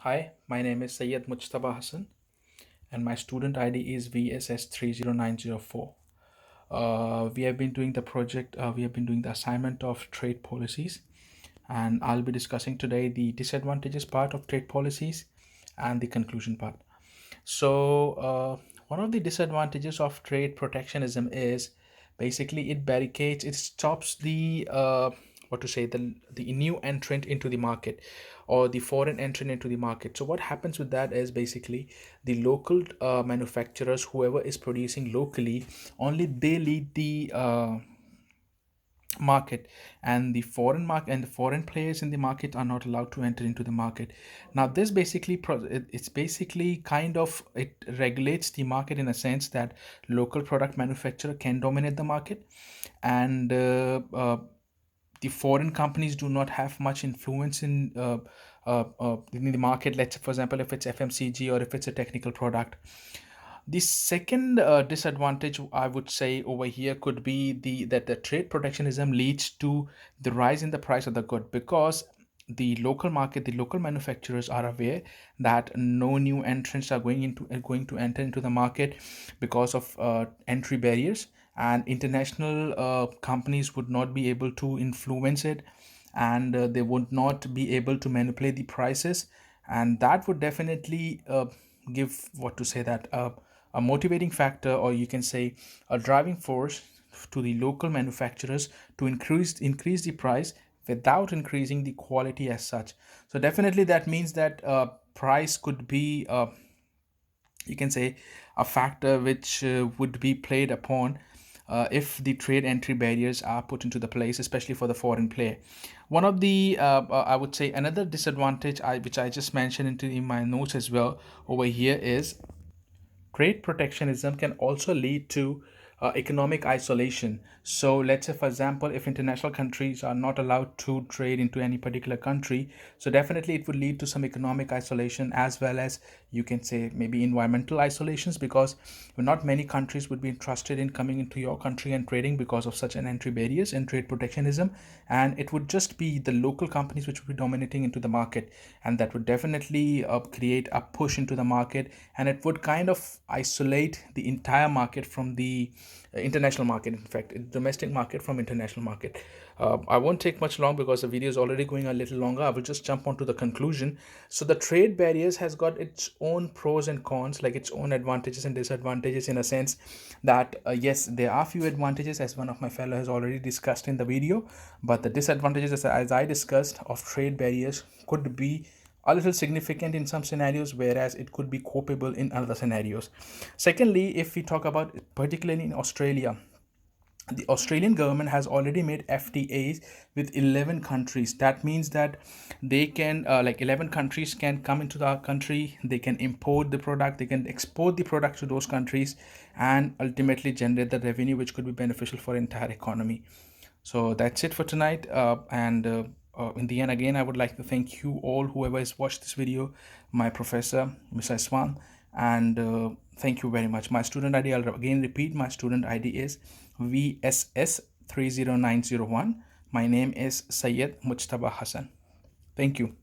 Hi, my name is Syed Mujtaba Hassan, and my student ID is VSS30904. We have been doing the project, we have been doing the assignment of trade policies, and I'll be discussing today the disadvantages part of trade policies and the conclusion part. One of the disadvantages of trade protectionism is basically it barricades, it stops the what to say the new entrant into the market or the foreign entrant into the market. So what happens with that is basically the local manufacturers, whoever is producing locally, only they lead the market, and the foreign market and the foreign players in the market are not allowed to enter into the market. Now this basically it's basically kind of it regulates the market in a sense that local product manufacturer can dominate the market, and the foreign companies do not have much influence in the market. Let's say, for example, if it's FMCG or if it's a technical product. The second disadvantage I would say over here could be the trade protectionism leads to the rise in the price of the good, because the local market, the local manufacturers are aware that no new entrants are going to enter into the market because of entry barriers, and international companies would not be able to influence it, and they would not be able to manipulate the prices, and that would definitely give what to say that a motivating factor, or you can say a driving force to the local manufacturers to increase the price without increasing the quality as such. So definitely that means that price could be you can say a factor which would be played upon if the trade entry barriers are put into the place, especially for the foreign player. One of the I would say another disadvantage which I just mentioned in my notes as well over here is trade protectionism can also lead to economic isolation. So, let's say, for example, if international countries are not allowed to trade into any particular country, so definitely it would lead to some economic isolation, as well as you can say maybe environmental isolations, because not many countries would be interested in coming into your country and trading because of such an entry barriers and trade protectionism. And it would just be the local companies which would be dominating into the market, and that would definitely create a push into the market, and it would kind of isolate the entire market from the international market, in fact domestic market from international market. I won't take much long because the video is already going a little longer. I will just jump on to the conclusion. So the trade barriers has got its own pros and cons, like its own advantages and disadvantages, in a sense that yes, there are few advantages, as one of my fellow has already discussed in the video, but the disadvantages, as I discussed, of trade barriers could be a little significant in some scenarios, whereas it could be copable in other scenarios. Secondly, if we talk about particularly in Australia, the Australian government has already made FTAs with 11 countries. That means that they can, like 11 countries can come into the country, they can import the product, they can export the product to those countries, and ultimately generate the revenue which could be beneficial for entire economy. So that's it for tonight. And in the end, again, I would like to thank you all, whoever has watched this video, my professor, Mr. Swan, and thank you very much. My student ID, I'll again repeat, my student ID is VSS30901. My name is Syed Mujtaba Hassan. Thank you.